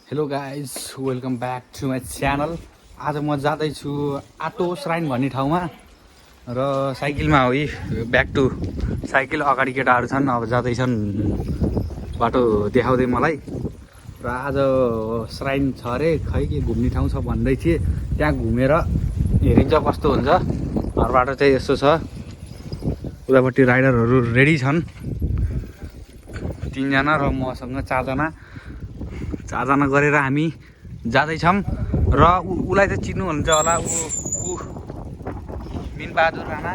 Hello guys welcome back to my channel. आज म जाँदैछु आटो श्राइन भन्ने ठाउँमा र साइकलमा हो यी ब्याक टु साइकल। अगाडि केटाहरू छन्, अब जाँदैछन् बाटो देखाउँदै मलाई। र आज श्राइन छ अरे, खै के घुम्ने ठाउँ छ भन्दै थिएँ। त्यहाँ घुमेर हेरिन्छ कस्तो हुन्छ। घरबाट चाहिँ यस्तो छ, उतापट्टि राइडरहरू रेडी छन् 3 जना र मसँग 4 जना गरेर हामी जाँदैछौँ। र उसलाई चाहिँ चिन्नुहुन्छ होला, ऊ मिनबहादुर राणा।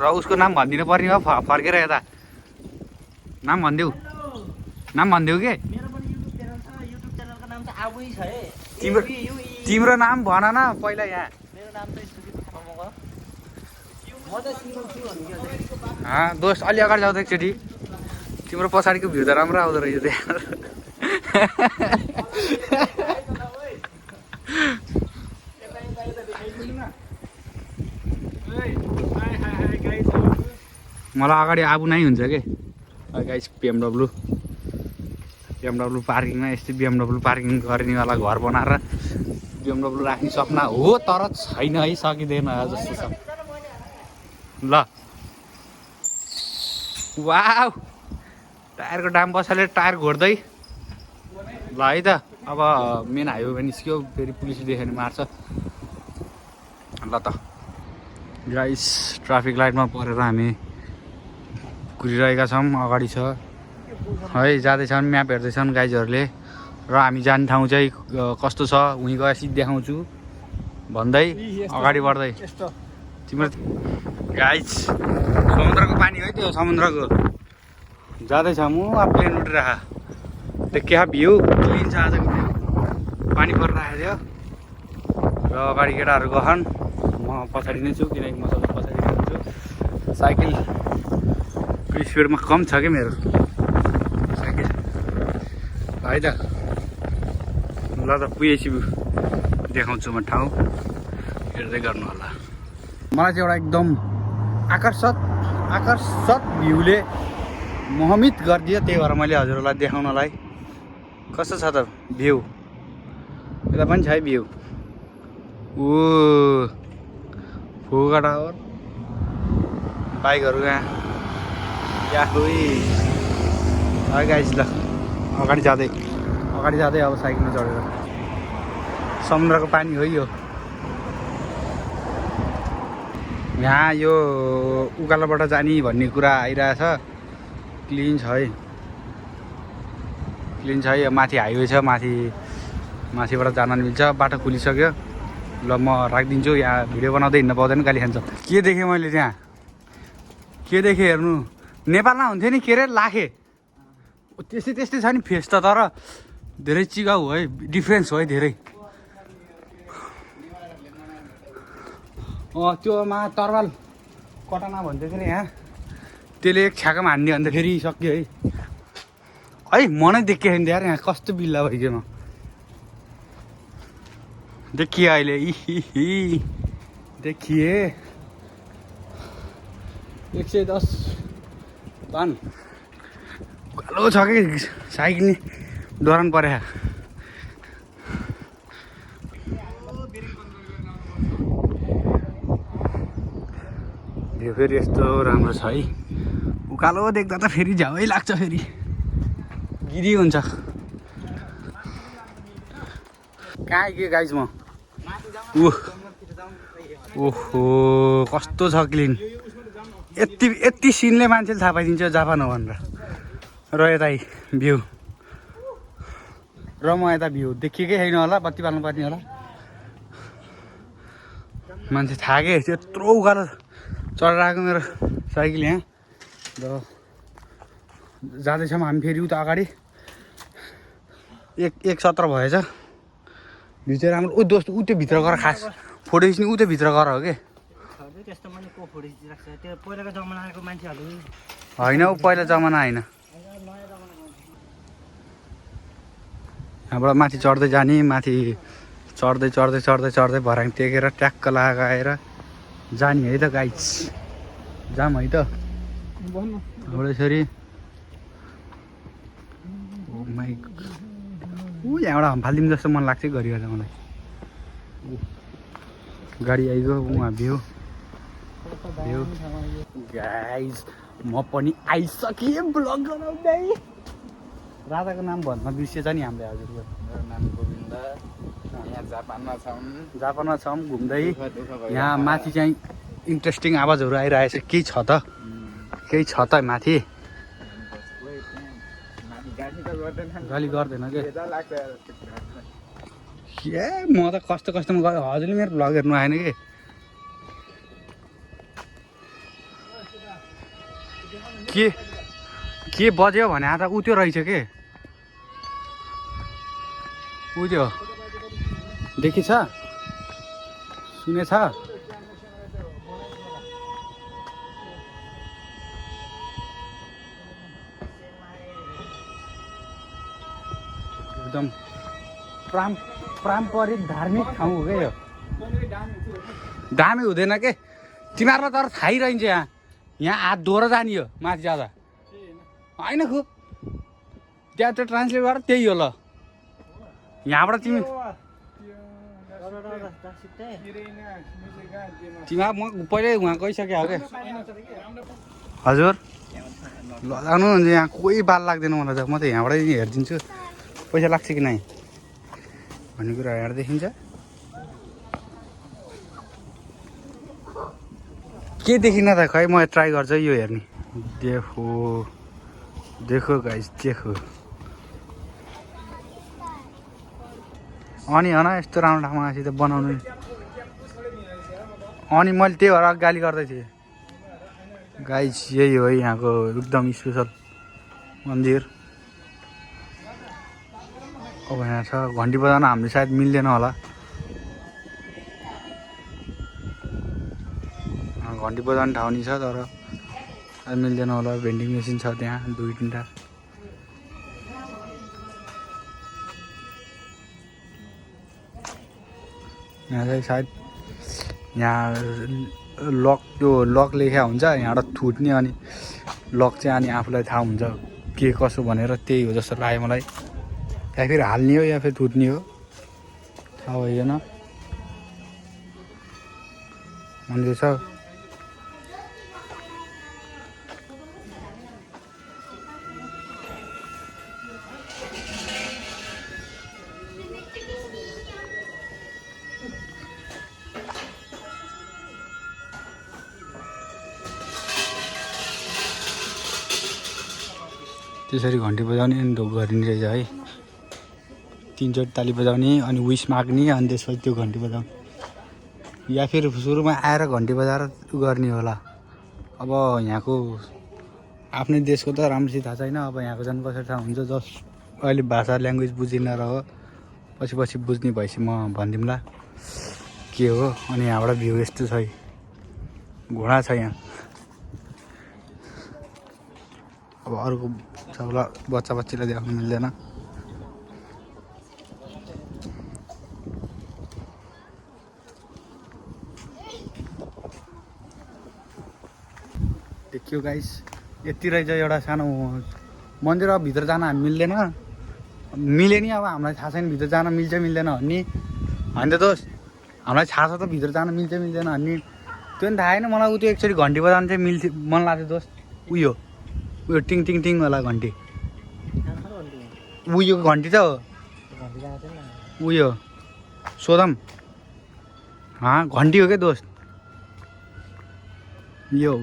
र उसको नाम भनिदिनु पर्ने हो फर्केर यता। नाम भनिदेऊ के? मेरो पनि युट्युब च्यानल छ। युट्युब च्यानलको नाम चाहिँ आबुई छ है। तिम्रो नाम भन न पहिला। यहाँ मेरो नाम चाहिँ सुजित थापा हो। म चाहिँ सिमल छु भन्ने दोस्त अलि अगाडि जाउँदा एकचोटि। तिम्रो पछाडिको भ्यू त राम्रो आउँदो रहेछ त्यहाँ। मलाई अगाडि आबु नै हुन्छ के गाइस। BMW पार्किङमा यस्तै BMW पार्किङ गर्नेवाला घर बनाएर BMW राख्ने सपना हो, तर छैन है, सकिँदैन जस्तो छ। ल वाउ, टायरको डाम बसाले टायर घोड्दै ल है त। अब मेन हाइवेमा निस्क्यो, फेरि पुलिस देख्यो भने मार्छ। ल त गाइस, ट्राफिक लाइटमा परेर हामी कुरिरहेका छौँ। अगाडि छ है, जाँदैछन्, म्याप हेर्दैछन् गाइजहरूले। र हामी जाने ठाउँ चाहिँ कस्तो छ उहीँ गएपछि देखाउँछु भन्दै अगाडि बढ्दै। तिम्रो गाइस समुद्रको पानी है, त्यो समुद्रको जाँदैछौँ। अब प्लेन उठिरह, त्यो क्या भ्यू क्लिन छ आजको भ्यू। पानी परिरहेको थियो र अगाडि केटाहरू गछन्, म पछाडि नै छु, किनकि म सबै पछाडि हुन्छु। साइकलको स्पिडमा कम छ क्या मेरो साइकल है त। ल त पुगेपछि देखाउँछु म ठाउँ, हेर्दै गर्नु होला। मलाई चाहिँ एउटा एकदम आकर्षक भ्यूले मोहित गरिदियो, त्यही भएर मैले हजुरहरूलाई देखाउनलाई। कस्तो छ त भ्यू? यता पनि छ है भ्यू। फुगा टावर, बाइकहरू यहाँ गाइस। ल अगाडि जाँदै अब साइकलमा चढेर समुद्रको पानी हो यो। यहाँ यो उकालोबाट जाने भन्ने कुरा आइरहेछ। क्लिन छ है, माथि हाइवे छ, माथिबाट जान मिल्छ। बाटो खुलिसक्यो। ल म राखिदिन्छु, यहाँ भिडियो बनाउँदै हिँड्न पाउँदैन, गाली खान्छ। के देखेँ मैले त्यहाँ? के देखेँ हेर्नु? नेपालमा हुन्थ्यो नि, के अरे लाखे, त्यस्तै छ नि फेस त, तर धेरै चिगाउ है, डिफ्रेन्स हो है धेरै। त्योमा तरवाल कटाना भन्छ के अरे यहाँ, त्यसले एक छ्याकामा हान्ने अन्त फेरि सक्यो है। म नै देखेँ नि यार, यहाँ कस्तो बिल्ला भइकन देखिए अहिले। देखिए 110 टन कालो छ कि साइकल डराउनु पर्यो। भ्यू फेरि यस्तो राम्रो छ है, उकालो देख्दा त फेरि झ्याउै लाग्छ, फेरि गिरी हुन्छ। कहाँ के गाइज म? ओहो कस्तो छ क्लिन। यति सिनले मान्छेले थाहा पाइदिन्छ जापान हो भनेर। र यता भ्यू, र म यता भ्यू देखिएकै छैन होला, बत्ती पाल्नु पर्ने होला। मान्छे थाके त्यत्रो उकालो चढेर आएको मेरो साइकल यहाँ। र जाँदैछौँ हामी फेरि उता अगाडि। 1:17 भएछ। भ्यू चाहिँ राम्रो। दोस्त ऊ त्यो भित्र गएर खास फोटो खिच्ने, ऊ त्यो भित्र गएर हो कि त्यस्तो मैले को फोटो खिचिरहेको छ? त्यो पहिलाको जमानाको मान्छेहरू होइन, ऊ पहिला जमाना होइन। यहाँबाट माथि चढ्दै जाने, माथि चढ्दै भर्याङ टेकेर ट्याक्क लगाएर जाने है त गाइस। जाम है त एउटा यसरी। ओ माइ यहाँबाट फालिदिउँ जस्तो मन लाग्छ घरि गर्दा मलाई। गाडी आइगयो उहाँ भ्यू गाइज म पनि आइसकेँ ब्लग गराउँदै। राजाको नाम भन्न बिर्सेछ नि हामीले हजुरको। मेरो नाम गोविन्द, यहाँ जापानमा छौँ घुम्दै। यहाँ माथि चाहिँ इन्ट्रेस्टिङ आवाजहरू आइरहेछ। केही छ त माथि? गाली गर्दैन के? म त कस्तोमा गयो। हजुरले मेरो भ्लग हेर्नु आएन के बज्यो भने त उ त्यो रहेछ के उ त्यो देखिछ सुनेछ? एकदम पारम्परिक धार्मिक ठाउँ हो क्या यो। दामी हुँदैन के तिमीहरूलाई तर थाहै रहन्छ। यहाँ हात धोएर जाने हो माथि जाँदा होइन खुब त्यहाँ त्यो ट्रान्सलेट गरेर त्यही हो ल। यहाँबाट तिमीहरू म पहिल्यै उहाँ गइसक्यो हो क्या हजुर। लगाउनु हुन्छ यहाँ कोही बाल लाग्दैन मलाई त। म त यहाँबाटै हेरिदिन्छु पैसा लाग्छ कि नै भन्ने कुरा हेर्दा देखिन्छ। के देखिन त खै म ट्राई गर्छु यो हेर्ने। देखो गाइस देखो। अनि हन यस्तो राम्रो ठाउँमासित बनाउनु। अनि मैले त्यही भएर गाली गर्दै थिएँ। गाइस यही हो यहाँको एकदम स्पेसल मन्दिर। अब यहाँ छ घन्टी बजाउन हामीले सायद मिल्दैन होला। घन्टी बजाउने ठाउँ नि छ तर मिल्दैन होला। भेन्डिङ मेसिन छ त्यहाँ 2-3टा। यहाँ चाहिँ सायद यहाँ लक लेखा हुन्छ यहाँबाट थुट्ने अनि लक चाहिँ अनि आफूलाई थाहा हुन्छ के कसो भनेर। त्यही हो जस्तो लाग्यो मलाई। या फिर हाल्ने हो या फिर थुट्ने हो थाहा भएन। मन्दिर छ त्यसरी घन्टी बजाउने अनि ढोक गरिने रहेछ है। 3 ताली बजाउने अनि विस माग्ने अनि त्यसपछि त्यो घन्टी बजाउने या फिर सुरुमा आएर घन्टी बजाएर गर्ने होला। अब यहाँको आफ्नै देशको त राम्रोसित थाहा छैन। अब यहाँको झन् कसरी थाहा हुन्छ। जस्ट अहिले भाषा ल्याङ्ग्वेज बुझिन र हो पछि बुझ्ने भएपछि म भनिदिउँला के हो। अनि यहाँबाट भ्यू यस्तो छ घोडा छ यहाँ। अब अरूको सबलाई बच्चालाई देखाउनु मिल्दैन। देखियो गाइस यति रहेछ एउटा सानो मन्दिर। अब भित्र जान हामी मिल्दैन मिले नि। अब हामीलाई थाहा छैन भित्र जान मिल्छ मिल्दैन भन्ने होइन त दोस्त। हामीलाई थाहा छ त भित्र जान मिल्छ मिल्दैन भन्ने। त्यो पनि थाहा छैन मलाई। उ त्यो एकचोटि घन्टी बजाउनु चाहिँ मिल्थ्यो मन लाग्थ्यो दोस्त। उयो टिङ टिङ टिङ वाला घन्टी उयो घन्टी त हो उयो सोधम घन्टी हो क्या दोस्त यो।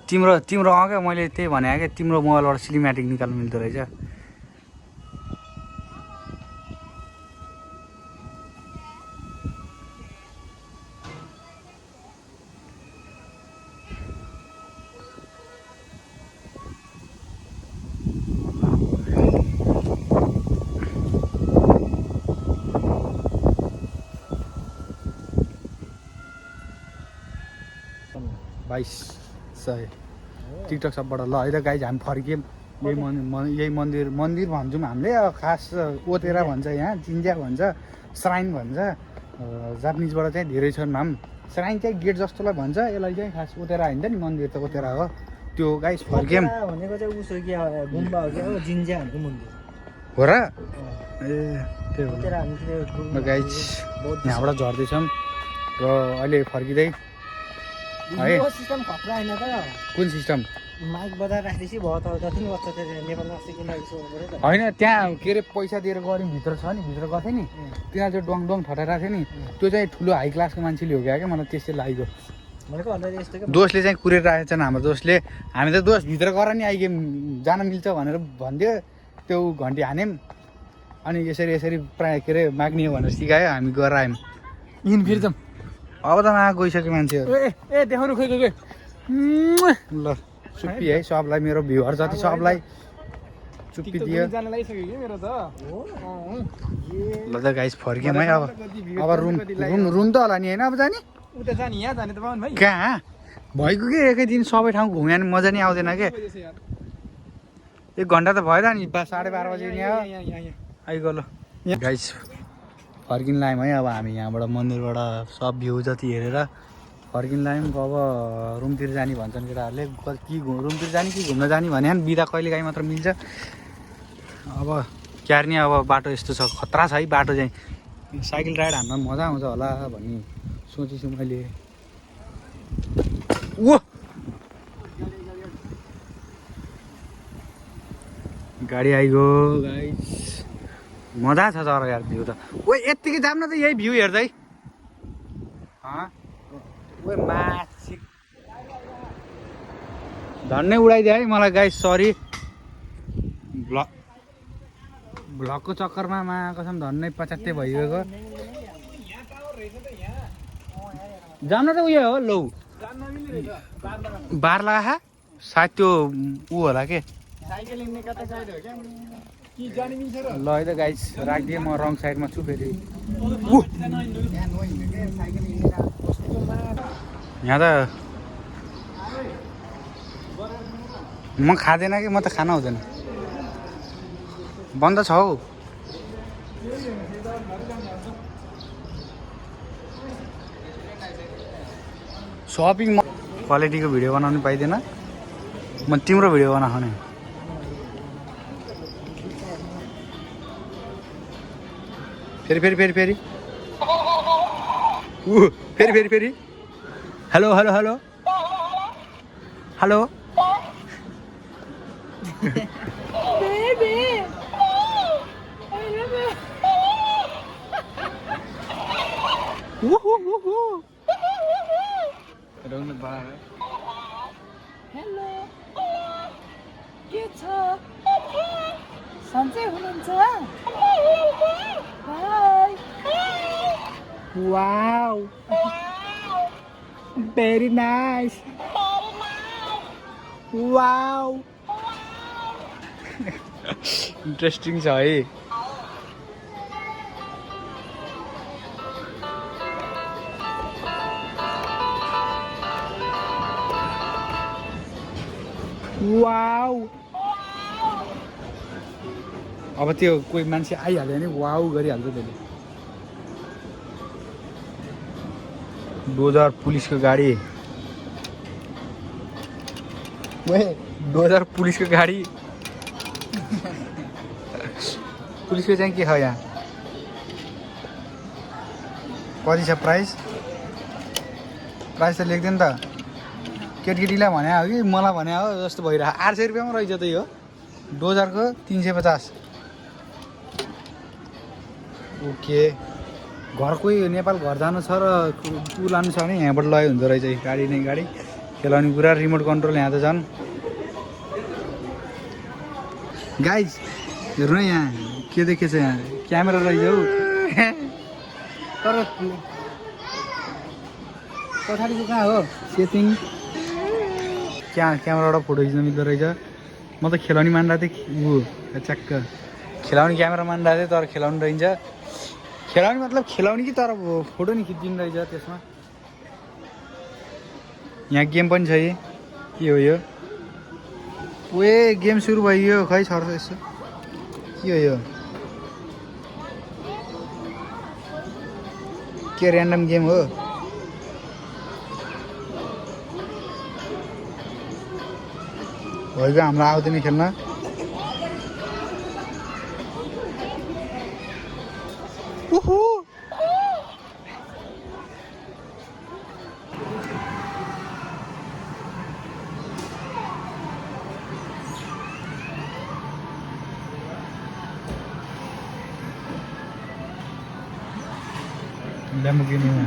तिम्रो क्या मैले त्यही भने क्या तिम्रो मोबाइलबाट सिनेम्याटिक निकाल्नु मिल्दो रहेछ। टिकटक सबबाट ल है त गाइज हामी फर्कियौँ। यही मन्दिर भन्छौँ हामीले। खास ओतेरा भन्छ यहाँ चिन्ज्या भन्छ श्राइन भन्छ। जापानिजबाट चाहिँ धेरै छन् नाम। श्राइन चाहिँ गेट जस्तोलाई भन्छ, यसलाई चाहिँ खास ओतेरा होइन नि, मन्दिर त ओतेरा हो त्यो गाइस। फर्क्यौँ भनेको चाहिँ उसो के गुम्बा हो क्या हो, जिन्ज्याहरूको मन्दिर हो र? ए त्यही हो ओतेरा हामी त्यो गाइस। यहाँबाट झर्दैछौँ र अहिले फर्किँदै है। यो सिस्टम खतरा होइन त? कुन सिस्टम? माइक बजाएर राख्दैछ भयो त जति नि बच्चा त्यो नेपालमा सिक्किम लागेको छ होइन, त्यहाँ के अरे पैसा दिएर गऱ्यौँ, भित्र छ नि, भित्र गएको थिएँ नि, त्यहाँ चाहिँ डङ डङ ठटाएको थियो नि, त्यो चाहिँ ठुलो हाई क्लासको मान्छेले हो क्या मलाई त्यस्तै लागेको। भनेको अलरेडी यस्तो क्या दोषले चाहिँ कुरेर राखेको छन् हाम्रो दोषले। हामी त दोष भित्र गर नि आइगयौँ, जान मिल्छ भनेर भनिदियो, त्यो घन्टी हान्यौँ अनि यसरी यसरी प्रायः के अरे माग्ने हो भनेर सिकायो, हामी गएर आयौँ। यिन फेरि जाउँ अब त नआएको गइसक्यो मान्छेहरू। ए देखाउनु खोइ खोइ ल चुप्पी है सबलाई, मेरो भ्युहरू जति सबलाई चुप्पी दियो। ल त गाइस फर्क्यौँ है। अब रुम त होला नि होइन अब जाने? उता जाने यहाँ जाने त पाउनु भाइ कहाँ भएको के एकै दिन सबै ठाउँ घुम्यो भने मजा नि आउँदैन के। 1 घन्टा त भयो त नि, 12:30 बजी यहाँ आइगयो। ल गाइस फर्किन लाग्यौँ है। अब हामी यहाँबाट मन्दिरबाट सब भ्यू जति हेरेर फर्किन लाग्यौँ। अब रुमतिर जाने भन्छन् केटाहरूले, कि रुमतिर जाने कि घुम्न जाने भने बिदा कहिलेकाहीँ मात्र मिल्छ। अब क्यार्ने अब बाटो यस्तो छ, खतरा छ है बाटो चाहिँ, साइकल राइड हान्न मजा आउँछ होला भन्ने सोचेछु मैले। ओ गाडी आइगयो गाइस, मजा छ तर यार भ्यू त। ओ यत्तिकै जाऊँ न त यही भ्यू हेर्दै। ओ माछी धन्नै उडाइदियो है मलाई गाइस, सरी। भ्लगको चक्करमा मा कसम धन्नै पच्यात्तै भइगएको। जान त उयो हो लौ बार लगा सायद त्यो ऊ होला के। ल है त गाइस राखिदिएँ, म रङ साइडमा छु फेरि। यहाँ त म खाँदैन कि, म त खान हुँदैन, बन्द छ हौ। सपिङ क्वालिटीको भिडियो बनाउनु पाइँदैन, म तिम्रो भिडियो बनाउने। फेरि फेरि फेरि फेरि फेरि फेरि फेरि hello hello hello hello hello के छ? सन्चै हुनुहुन्छ? By. Wow very nice. Wow interesting छ है। वाउ अब त्यो कोही मान्छे आइहाल्यो भने वाउ गरिहाल्छ त्यसले। डोजर पुलिसको गाडी, डोजर पुलिसको गाडी। पुलिसको चाहिँ के छ यहाँ, कति छ प्राइस? प्राइस त लेख्दैन त, केटीकेटीलाई भने हो कि मलाई भने हो जस्तो भइरहेको। 800 रुपियाँमा रहेछ त यो डोजरको, 350। ओके घर कोही नेपाल घर जानु छ र ऊ लानु छ भने यहाँबाट लय हुँदो रहेछ गाडी नै गाडी। खेलाउने कुरा, रिमोट कन्ट्रोल यहाँ त झन्। गाइज हेर्नु न यहाँ के देखेछ, यहाँ क्यामेरा रहेछ हौ। तर पछाडिको कहाँ हो सेटिङ, क्यामेराबाट फोटो खिच्न मिल्दो रहेछ। म त खेलाउने मानिरहेको थिएँ, ऊ च्याक्क खेलाउने क्यामेरा मानिरहेको थिएँ, तर खेलाउनु रहन्छ। खेलाउने मतलब खेलाउने कि, तर फोटो नि खिचिदिनु रहेछ त्यसमा। यहाँ गेम पनि छ, के हो यो? ओए गेम सुरु भयो खै सर्छ यसो, के हो यो? के ऱ्यान्डम गेम हो? भइगयो हाम्रो आउँदैन खेल्न उहु ल्याम्बोर्गिनीमा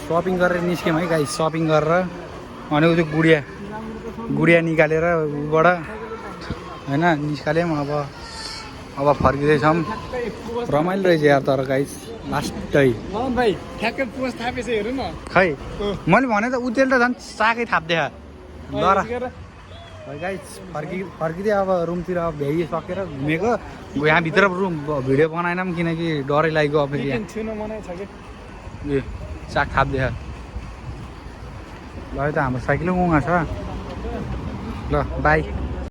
सपिङ गरेर निस्क्यौँ है गाइस सपिङ गरेर अनि ऊ त्यो गुडिया निकालेर उबाट होइन निकाल्यौँ अब फर्किँदैछौँ रमाइलो रहेछ यार तर गाइस लास्टै भाइ ठ्याक्कै पोस्ट थापेछ हेर्नु न खै मैले भने त उतेल त झन् साकै थाप्दिए ल र गाइस फर्किँदै अब रुमतिर अब भ्याइसकेर घुमेको यहाँभित्र रुम भिडियो बनाएनौँ किनकि डरै लागेको अब फेरि छुन मनै छ कि ए साग थाप्दिए ल है त हाम्रो साइकल उहाँ छ ल बाई